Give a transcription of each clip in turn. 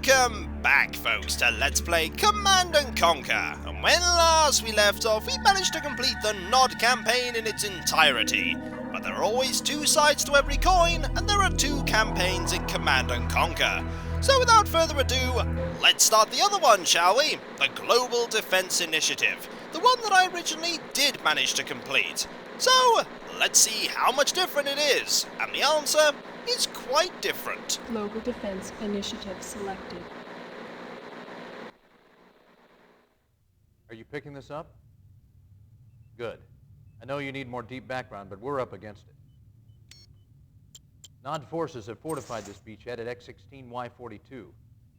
Welcome back, folks, to Let's Play Command & Conquer. And when last we left off, we managed to complete the Nod campaign in its entirety. But there are always two sides to every coin, and there are two campaigns in Command & Conquer. So without further ado, let's start the other one, shall we? The Global Defense Initiative. The one that I originally did manage to complete. So, let's see how much different it is. And the answer is quite different. Global Defense Initiative selected. Are you picking this up? Good. I know you need more deep background, but we're up against it. Nod forces have fortified this beachhead at X-16Y42.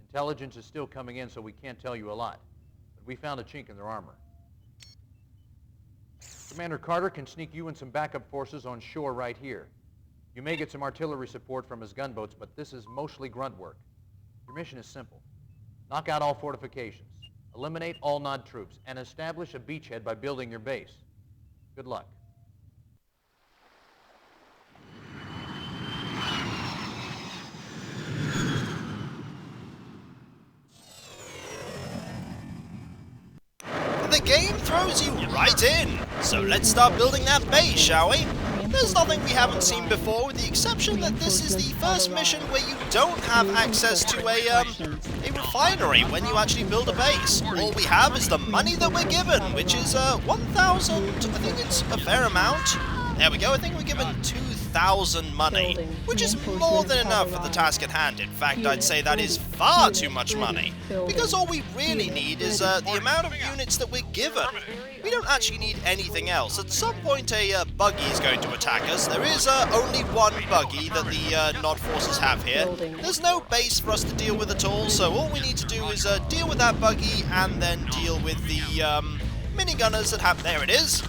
Intelligence is still coming in, so we can't tell you a lot. But we found a chink in their armor. Commander Carter can sneak you and some backup forces on shore right here. You may get some artillery support from his gunboats, but this is mostly grunt work. Your mission is simple. Knock out all fortifications, eliminate all Nod troops, and establish a beachhead by building your base. Good luck. The game throws you right in, so let's start building that base, shall we? There's nothing we haven't seen before, with the exception that this is the first mission where you don't have access to a refinery when you actually build a base. All we have is the money that we're given, which is 1,000, I think it's a fair amount. There we go, I think we're given 2,000 money, which is more than enough for the task at hand. In fact, I'd say that is far too much money, because all we really need is the amount of units that we're given. We don't actually need anything else. At some point a buggy is going to attack us. There is only one buggy that the Nod forces have here. There's no base for us to deal with at all, so all we need to do is deal with that buggy and then deal with the minigunners that have... There it is!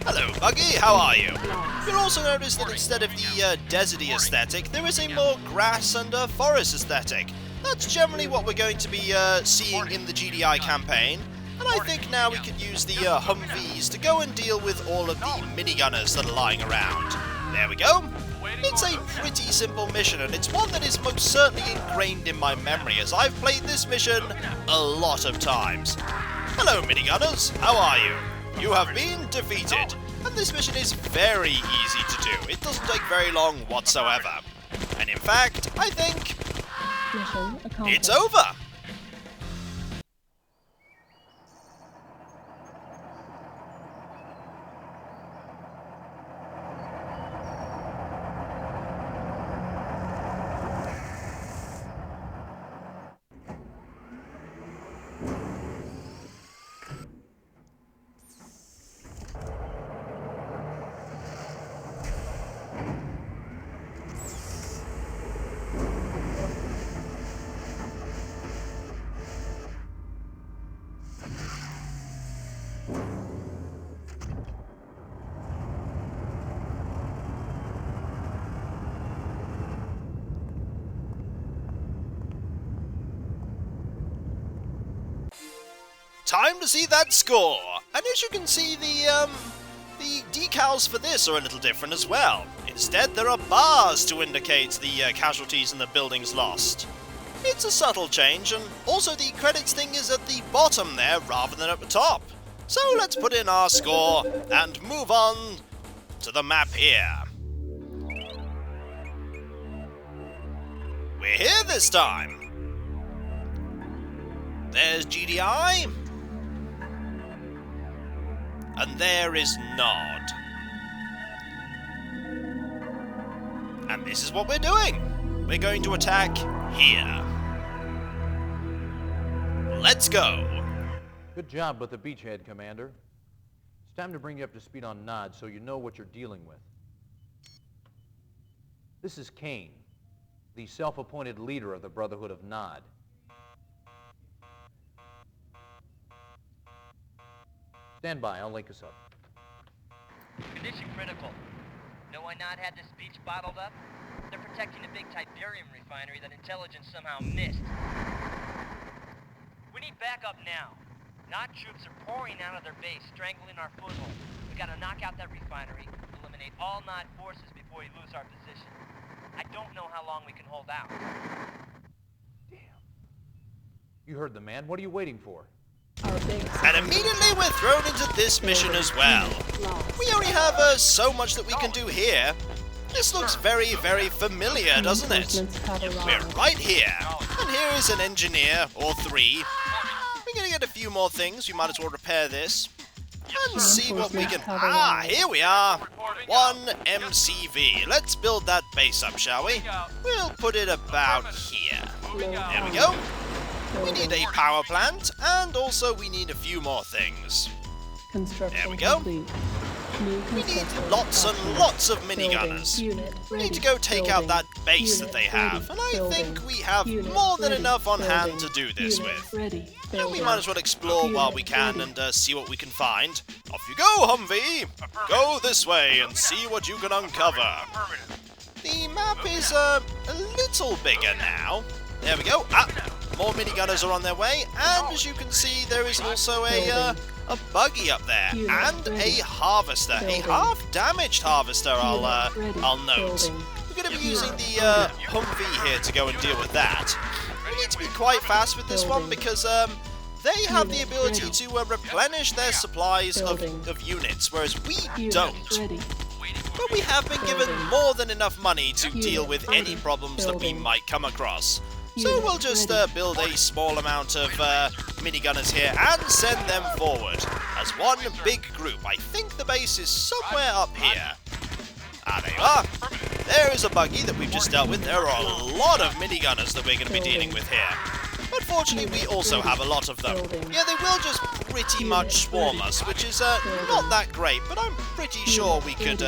Hello, Buggy, how are you? You'll also notice that instead of the deserty aesthetic, there is a more grass and forest aesthetic. That's generally what we're going to be seeing in the GDI campaign, and I think now we could use the Humvees to go and deal with all of the minigunners that are lying around. There we go. It's a pretty simple mission, and it's one that is most certainly ingrained in my memory, as I've played this mission a lot of times. Hello, minigunners, how are you? You have been defeated, and this mission is very easy to do. It doesn't take very long whatsoever. And in fact, I think it's over. Time to see that score! And as you can see, the decals for this are a little different as well. Instead, there are bars to indicate the casualties and the buildings lost. It's a subtle change, and also the credits thing is at the bottom there rather than at the top. So let's put in our score and move on to the map here. We're here this time. There's GDI. And there is Nod. And this is what we're doing. We're going to attack here. Let's go. Good job with the beachhead, Commander. It's time to bring you up to speed on Nod so you know what you're dealing with. This is Kane, the self-appointed leader of the Brotherhood of Nod. Stand by, I'll link us up. Condition critical. Know why Nod had this beach bottled up? They're protecting a big Tiberium refinery that intelligence somehow missed. We need backup now. Nod troops are pouring out of their base, strangling our foothold. We gotta knock out that refinery, eliminate all Nod forces before we lose our position. I don't know how long we can hold out. Damn. You heard the man. What are you waiting for? Our base. And immediately we're thrown into this mission as well. We only have so much that we can do here. This looks very, very familiar, doesn't it? We're right here. And here is an engineer, or 3. We're gonna get a few more things. We might as well repair this. And see what we can... Ah, here we are. 1 MCV. Let's build that base up, shall we? We'll put it about here. There we go. We need a power plant, and also we need a few more things. There we go. We need lots and lots of minigunners. We need to go take out that base that they have, and I think we have more than enough on hand to do this with. And we might as well explore while we can and see what we can find. Off you go, Humvee! Go this way and see what you can uncover. The map is a little bigger now. There we go. Ah, more minigunners are on their way, and as you can see, there is also a buggy up there, and a harvester, a half-damaged harvester, I'll note. We're going to be using the Humvee here to go and deal with that. We need to be quite fast with this one because they have the ability to replenish their supplies of units, whereas we don't. But we have been given more than enough money to deal with any problems that we might come across. So we'll just build a small amount of minigunners here and send them forward as one big group. I think the base is somewhere up here. Ah, there you are. There is a buggy that we've just dealt with. There are a lot of minigunners that we're going to be dealing with here. But fortunately, we also have a lot of them. Yeah, they will just pretty much swarm us, which is not that great, but I'm pretty sure we could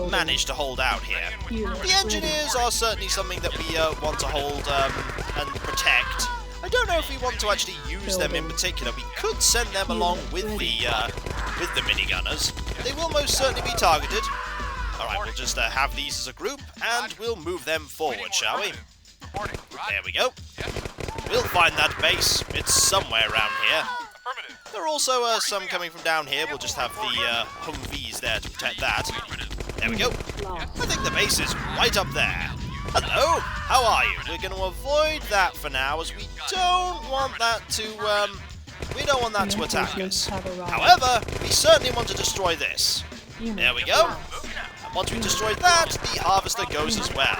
manage to hold out here. The engineers are certainly something that we want to hold and protect. I don't know if we want to actually use them in particular. We could send them along with the minigunners. They will most certainly be targeted. Alright, we'll just have these as a group, and we'll move them forward, shall we? There we go. We'll find that base. It's somewhere around here. There are also some coming from down here. We'll just have the Humvees there to protect that. There we go. I think the base is right up there. Hello, how are you? We're going to avoid that for now, as we don't want that to attack us. However, we certainly want to destroy this. There we go. And once we've destroyed that, the harvester goes as well.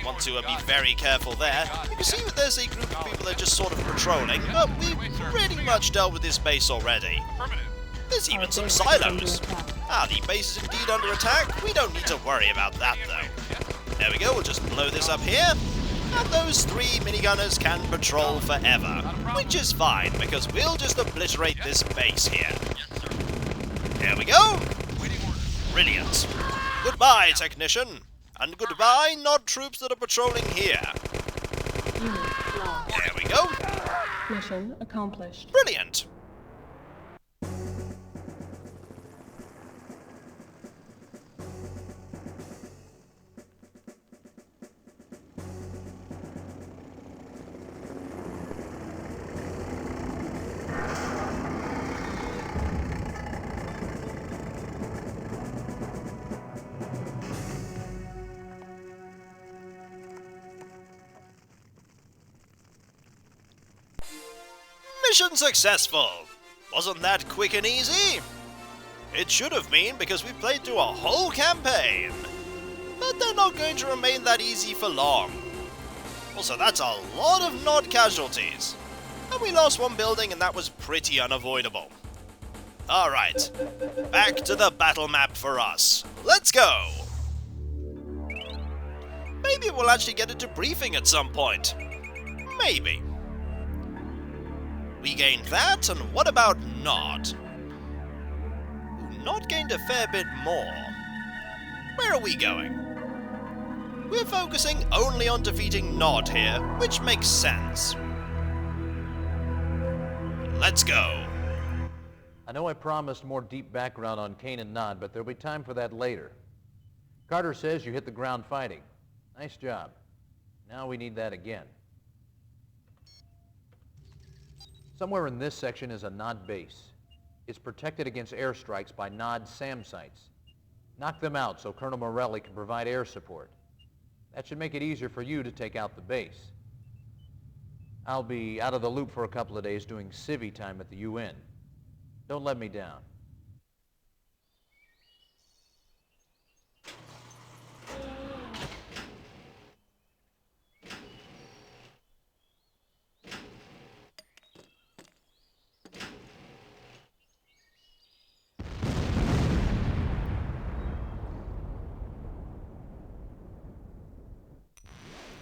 Want to be very careful there. You can see that there's a group of people that are just sort of patrolling, but we've pretty much dealt with this base already. There's even some silos. Ah, the base is indeed under attack. We don't need to worry about that, though. There we go, we'll just blow this up here. And those 3 minigunners can patrol forever, which is fine, because we'll just obliterate this base here. There we go. Brilliant. Goodbye, technician. And goodbye, Nod troops that are patrolling here. There we go. Mission accomplished. Brilliant. Mission successful! Wasn't that quick and easy? It should have been, because we played through a whole campaign. But they're not going to remain that easy for long. Also, that's a lot of Nod casualties. And we lost one building, and that was pretty unavoidable. Alright, back to the battle map for us. Let's go! Maybe we'll actually get a debriefing at some point. Maybe. We gained that, and what about Nod? Nod gained a fair bit more. Where are we going? We're focusing only on defeating Nod here, which makes sense. Let's go. I know I promised more deep background on Kane and Nod, but there'll be time for that later. Carter says you hit the ground fighting. Nice job. Now we need that again. Somewhere in this section is a Nod base. It's protected against airstrikes by Nod SAM sites. Knock them out so Colonel Morelli can provide air support. That should make it easier for you to take out the base. I'll be out of the loop for a couple of days doing civvy time at the UN. Don't let me down.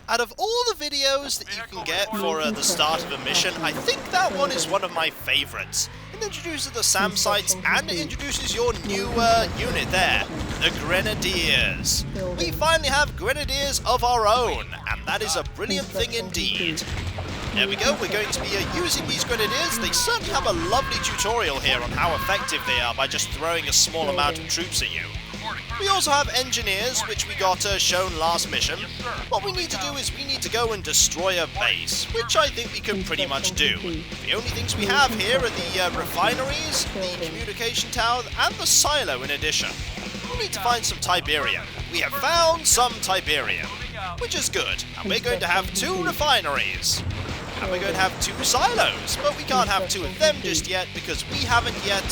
Out of all the videos that you can get for the start of a mission, I think that one is one of my favourites. It introduces the SAM sites and it introduces your new unit there, the Grenadiers. We finally have Grenadiers of our own, and that is a brilliant thing indeed. There we go, we're going to be using these Grenadiers. They certainly have a lovely tutorial here on how effective they are by just throwing a small amount of troops at you. We also have engineers, which we got shown last mission. What we need to do is we need to go and destroy a base, which I think we can pretty much do. The only things we have here are the refineries, the communication tower, and the silo in addition. We need to find some Tiberium. We have found some Tiberium, which is good. And we're going to have 2 refineries. And we're going to have 2 silos, but we can't have 2 of them just yet because we haven't yet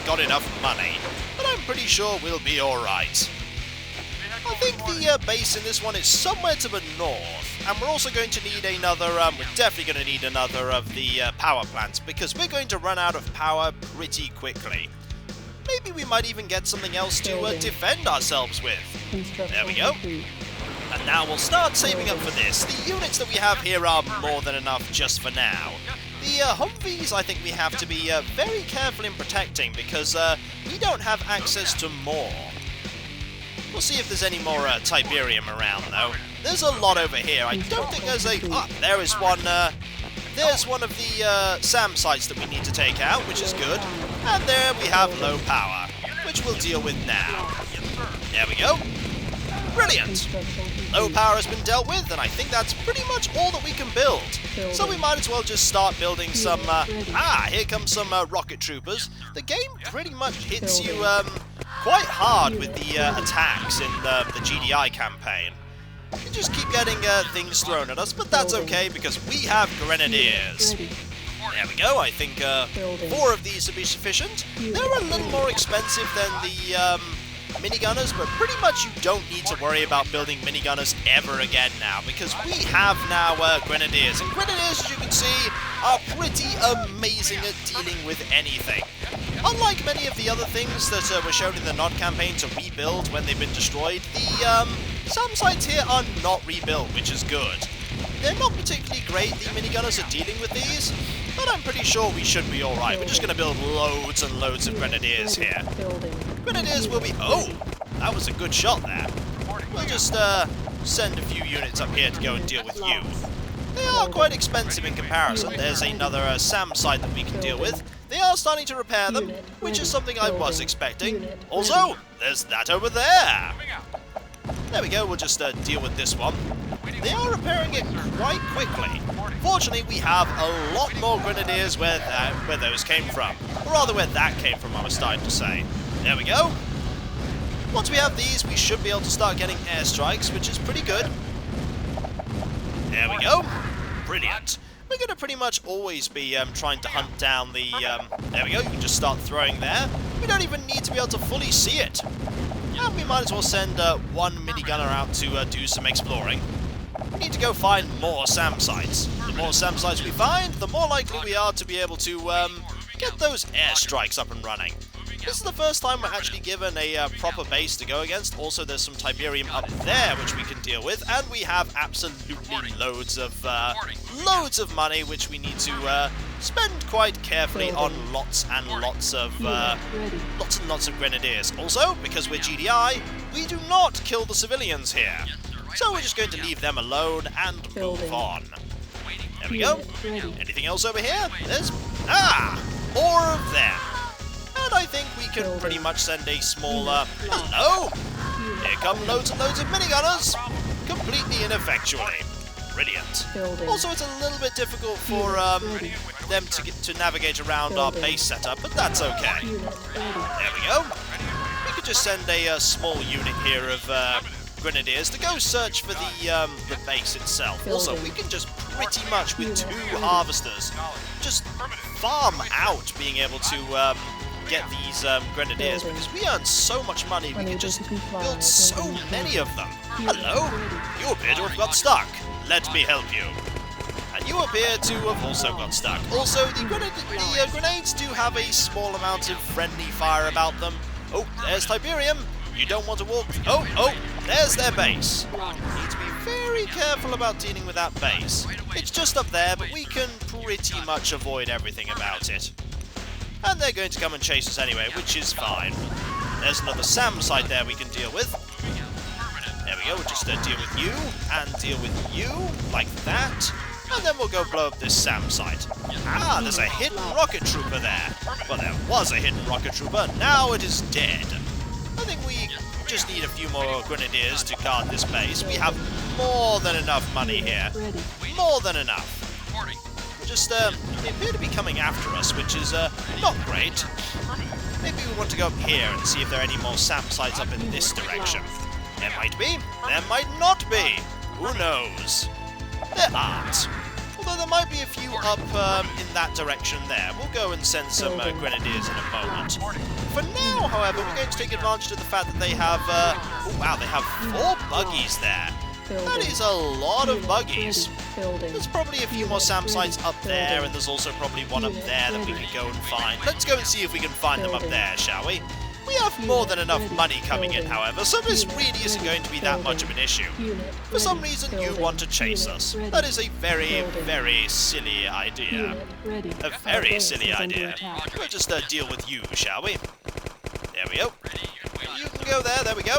got enough money. But I'm pretty sure we'll be alright. I think the base in this one is somewhere to the north, and we're also going to need another, we're definitely going to need another of the power plants, because we're going to run out of power pretty quickly. Maybe we might even get something else to defend ourselves with. There we go. And now we'll start saving up for this. The units that we have here are more than enough just for now. The Humvees, I think we have to be very careful in protecting because we don't have access to more. We'll see if there's any more Tiberium around, though. There's a lot over here. I don't think there's a... Ah, there is one... there's one of the SAM sites that we need to take out, which is good. And there we have low power, which we'll deal with now. There we go. Brilliant! Low power has been dealt with, and I think that's pretty much all that we can build. So we might as well just start building some... here comes some rocket troopers. The game pretty much hits you quite hard with the attacks in the GDI campaign. You just keep getting things thrown at us, but that's okay because we have Grenadiers. There we go, I think 4 of these will be sufficient. They're a little more expensive than the... minigunners, but pretty much you don't need to worry about building minigunners ever again now, because we have now Grenadiers, and Grenadiers, as you can see, are pretty amazing at dealing with anything. Unlike many of the other things that were shown in the NOD campaign to rebuild when they've been destroyed, the SAM sites here are not rebuilt, which is good. They're not particularly great, the minigunners, at dealing with these, but I'm pretty sure we should be alright. We're just going to build loads and loads of Grenadiers here. Grenadiers will be... Oh! That was a good shot there. We'll just send a few units up here to go and deal with you. They are quite expensive in comparison. There's another SAM site that we can deal with. They are starting to repair them, which is something I was expecting. Also, there's that over there! There we go, we'll just deal with this one. They are repairing it quite quickly. Fortunately, we have a lot more Grenadiers where those came from. Or rather, where that came from, I was starting to say. There we go. Once we have these, we should be able to start getting airstrikes, which is pretty good. There we go. Brilliant. We're going to pretty much always be trying to hunt down the... there we go, you can just start throwing there. We don't even need to be able to fully see it. And we might as well send 1 minigunner out to do some exploring. We need to go find more SAM sites. The more SAM sites we find, the more likely we are to be able to get those airstrikes up and running. This is the first time we're actually given a proper base to go against. Also, there's some Tiberium up there which we can deal with, and we have absolutely loads of money which we need to spend quite carefully on lots and lots of Grenadiers. Also, because we're GDI, we do not kill the civilians here, so we're just going to leave them alone and move on. There we go. Anything else over here? There's more of them. And I think we can pretty much send a small, hello! Here come loads and loads of minigunners! Completely ineffectually. Brilliant. Also, it's a little bit difficult for them to navigate around our base setup, but that's okay. There we go. We could just send a small unit here of Grenadiers to go search for the base itself. Also, we can just pretty much with 2 harvesters just farm out being able to get these grenadiers, because we earn so much money, we can just build so many of them. Hello, you appear to have got stuck. Let me help you. And you appear to have also got stuck. Also, the grenades do have a small amount of friendly fire about them. Oh, there's Tiberium. You don't want to walk... Oh, there's their base. Need to be very careful about dealing with that base. It's just up there, but we can pretty much avoid everything about it. And they're going to come and chase us anyway, which is fine. There's another SAM site there we can deal with. There we go, we'll just deal with you, and deal with you, like that. And then we'll go blow up this SAM site. Ah, there's a hidden rocket trooper there. Well, there was a hidden rocket trooper, now it is dead. I think we just need a few more grenadiers to guard this base. We have more than enough money here. More than enough. Just, they appear to be coming after us, which is, not great. Maybe we want to go up here and see if there are any more SAM sites up in this direction. There might be, there might not be. Who knows? There aren't. Although there might be a few up in that direction there. We'll go and send some grenadiers in a moment. For now, however, we're going to take advantage of the fact that they have, oh wow, they have 4 buggies there. That is a lot of buggies. There's probably a few more SAM sites up there, and there's also probably one up there that we can go and find. Let's go and see if we can find them up there, shall we? We have more than enough money coming in, however, so this really isn't going to be that much of an issue. For some reason, you want to chase us. That is a very, very silly idea. A very silly idea. We'll just deal with you, shall we? There we go. You can go there, there we go.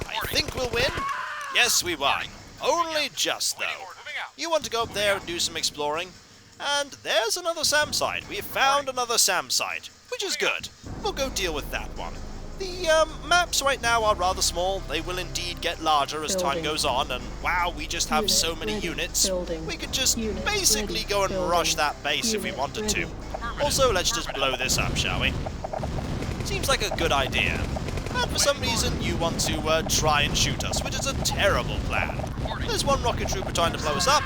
I think we'll win. Yes, we won. Only just, though. You want to go up there and do some exploring. And there's another SAM site. We have found another SAM site, which is good. We'll go deal with that one. The maps right now are rather small. They will indeed get larger as time goes on, and wow, we just have so many units. We could just basically go and rush that base if we wanted to. Also, let's just blow this up, shall we? Seems like a good idea. And for some reason, you want to try and shoot us, which is a terrible plan. There's one rocket trooper trying to blow us up.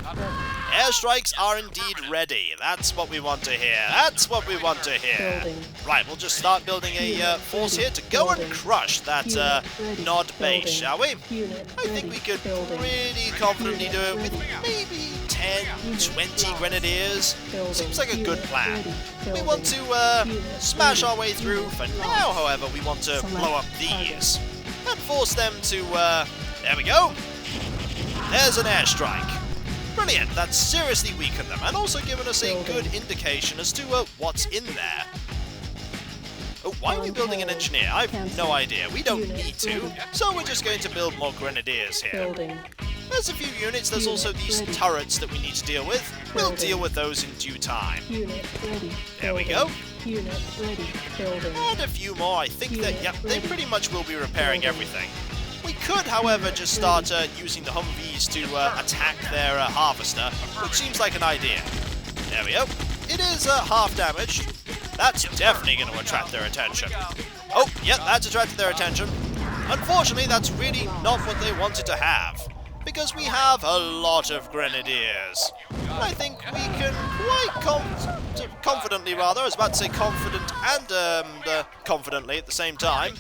Airstrikes are indeed ready. That's what we want to hear. That's what we want to hear. Right, we'll just start building a force here to go and crush that Nod base, shall we? I think we could pretty confidently do it with maybe 10, 20 grenadiers. Seems like a good plan. We want to smash our way through. For now, however, we want to blow up these and force them to, there we go. There's an airstrike. Brilliant, that's seriously weakened them, and also given us a good indication as to what's in there. Oh, why are we building an engineer? I have no idea. We don't need to, so we're just going to build more grenadiers here. There's a few units, there's also these turrets that we need to deal with. We'll deal with those in due time. There we go. And a few more, I think that, yep, they pretty much will be repairing everything. We could, however, just start using the Humvees to attack their harvester, which seems like an idea. There we go. It is half damaged. That's definitely going to attract their attention. Oh, yep, that's attracted their attention. Unfortunately, that's really not what they wanted to have, because we have a lot of grenadiers. I think we can quite confidently, rather, I was about to say confident and confidently at the same time,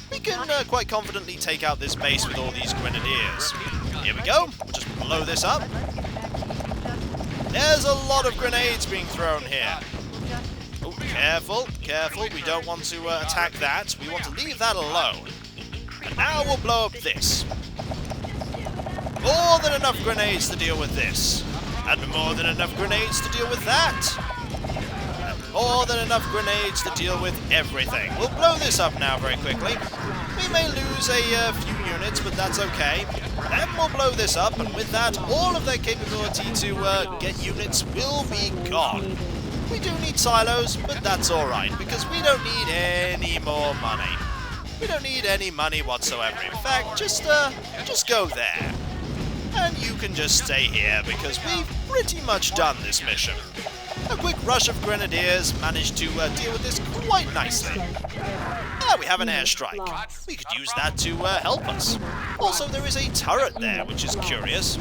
we can quite confidently take out this base with all these grenadiers. Here we go. We'll just blow this up. There's a lot of grenades being thrown here. Oh, careful, careful. We don't want to attack that. We want to leave that alone. And now we'll blow up this. More than enough grenades to deal with this. And more than enough grenades to deal with that. More than enough grenades to deal with everything. We'll blow this up now very quickly. We may lose a few units, but that's okay. Then we'll blow this up, and with that, all of their capability to get units will be gone. We do need silos, but that's alright, because we don't need any more money. We don't need any money whatsoever. In fact, just go there. And you can just stay here, because we've pretty much done this mission. A quick rush of grenadiers managed to deal with this quite nicely. Ah, we have an airstrike. We could use that to help us. Also, there is a turret there, which is curious.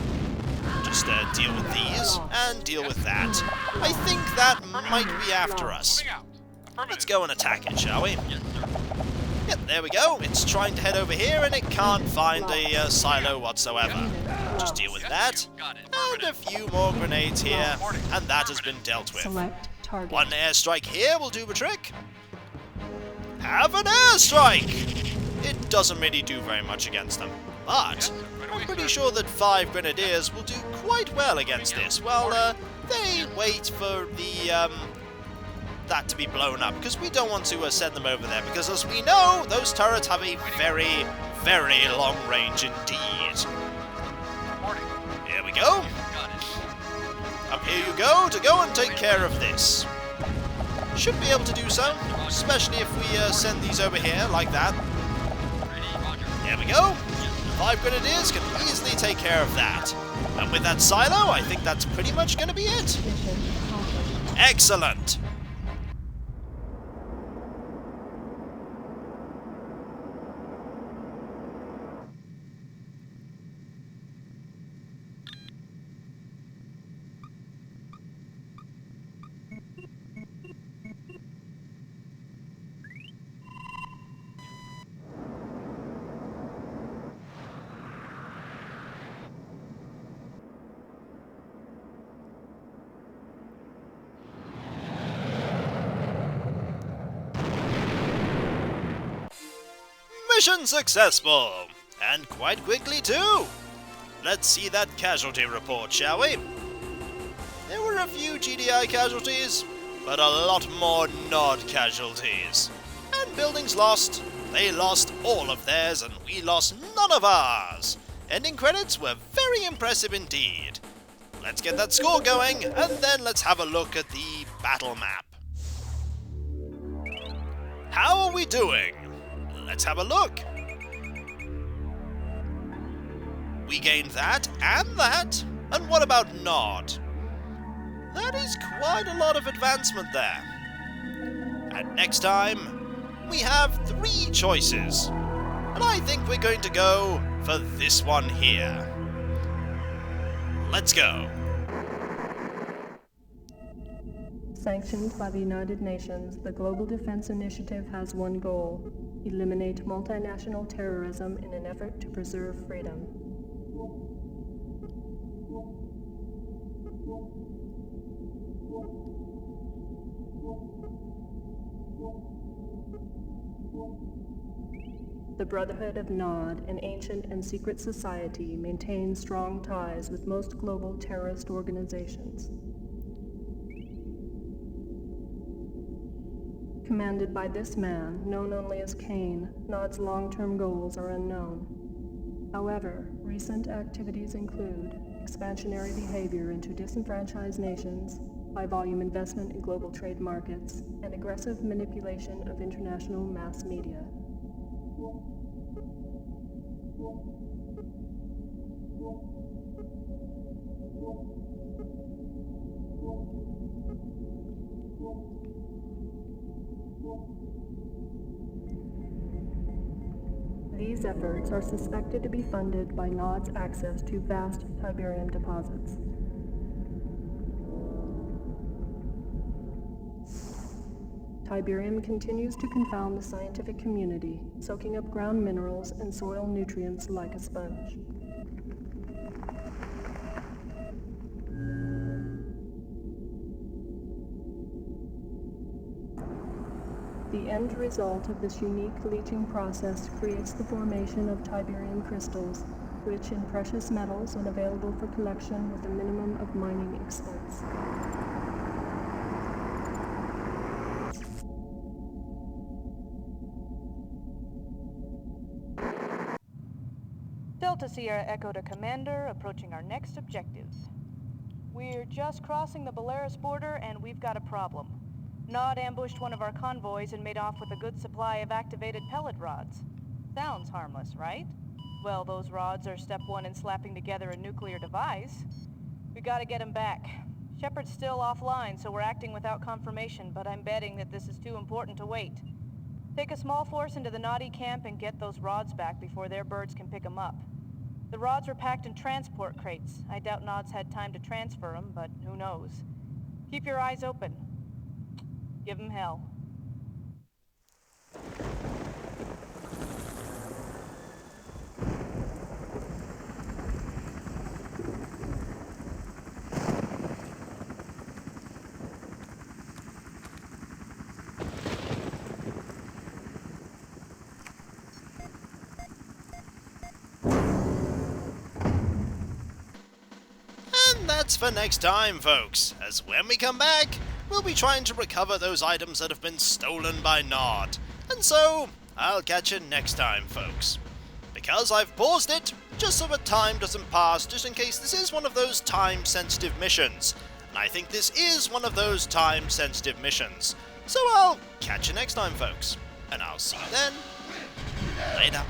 just deal with these, and deal with that. I think that might be after us. Let's go and attack it, shall we? Yep, there we go. It's trying to head over here, and it can't find a silo whatsoever. Just deal with that, and a few more grenades here, and that has been dealt with. Select target. One airstrike here will do the trick. Have an airstrike! It doesn't really do very much against them, but I'm pretty sure that 5 grenadiers will do quite well against this. Well, they wait for the that to be blown up, because we don't want to send them over there, because as we know, those turrets have a very, very long range indeed. Here we go. Up here you go to go and take care of this. Should be able to do so, especially if we send these over here like that. There we go. 5 grenadiers can easily take care of that. And with that silo, I think that's pretty much going to be it. Mission accomplished. Excellent. Mission successful! And quite quickly too! Let's see that casualty report, shall we? There were a few GDI casualties, but a lot more NOD casualties. And buildings lost. They lost all of theirs, and we lost none of ours. Ending credits were very impressive indeed. Let's get that score going, and then let's have a look at the battle map. How are we doing? Let's have a look. We gained that, and what about NOD? That is quite a lot of advancement there. And next time, we have 3 choices. And I think we're going to go for this one here. Let's go. Sanctioned by the United Nations, the Global Defense Initiative has one goal: eliminate multinational terrorism in an effort to preserve freedom. The Brotherhood of Nod, an ancient and secret society, maintains strong ties with most global terrorist organizations. Commanded by this man, known only as Kane, Nod's long-term goals are unknown. However, recent activities include expansionary behavior into disenfranchised nations, high-volume investment in global trade markets, and aggressive manipulation of international mass media. These efforts are suspected to be funded by Nod's access to vast Tiberium deposits. Tiberium continues to confound the scientific community, soaking up ground minerals and soil nutrients like a sponge. The end result of this unique leaching process creates the formation of Tiberium crystals, rich in precious metals and available for collection with a minimum of mining expense. Delta Sierra Echo to Commander, approaching our next objective. We're just crossing the Belarus border and we've got a problem. Nod ambushed one of our convoys and made off with a good supply of activated pellet rods. Sounds harmless, right? Well, those rods are step 1 in slapping together a nuclear device. We gotta get him back. Shepard's still offline, so we're acting without confirmation, but I'm betting that this is too important to wait. Take a small force into the Noddy camp and get those rods back before their birds can pick them up. The rods were packed in transport crates. I doubt Nod's had time to transfer them, but who knows. Keep your eyes open. Give him hell. And that's for next time, folks, as when we come back, we'll be trying to recover those items that have been stolen by Nod. And so, I'll catch you next time, folks. Because I've paused it, just so that time doesn't pass, just in case this is one of those time-sensitive missions. And I think this is one of those time-sensitive missions. So I'll catch you next time, folks. And I'll see you then. Later.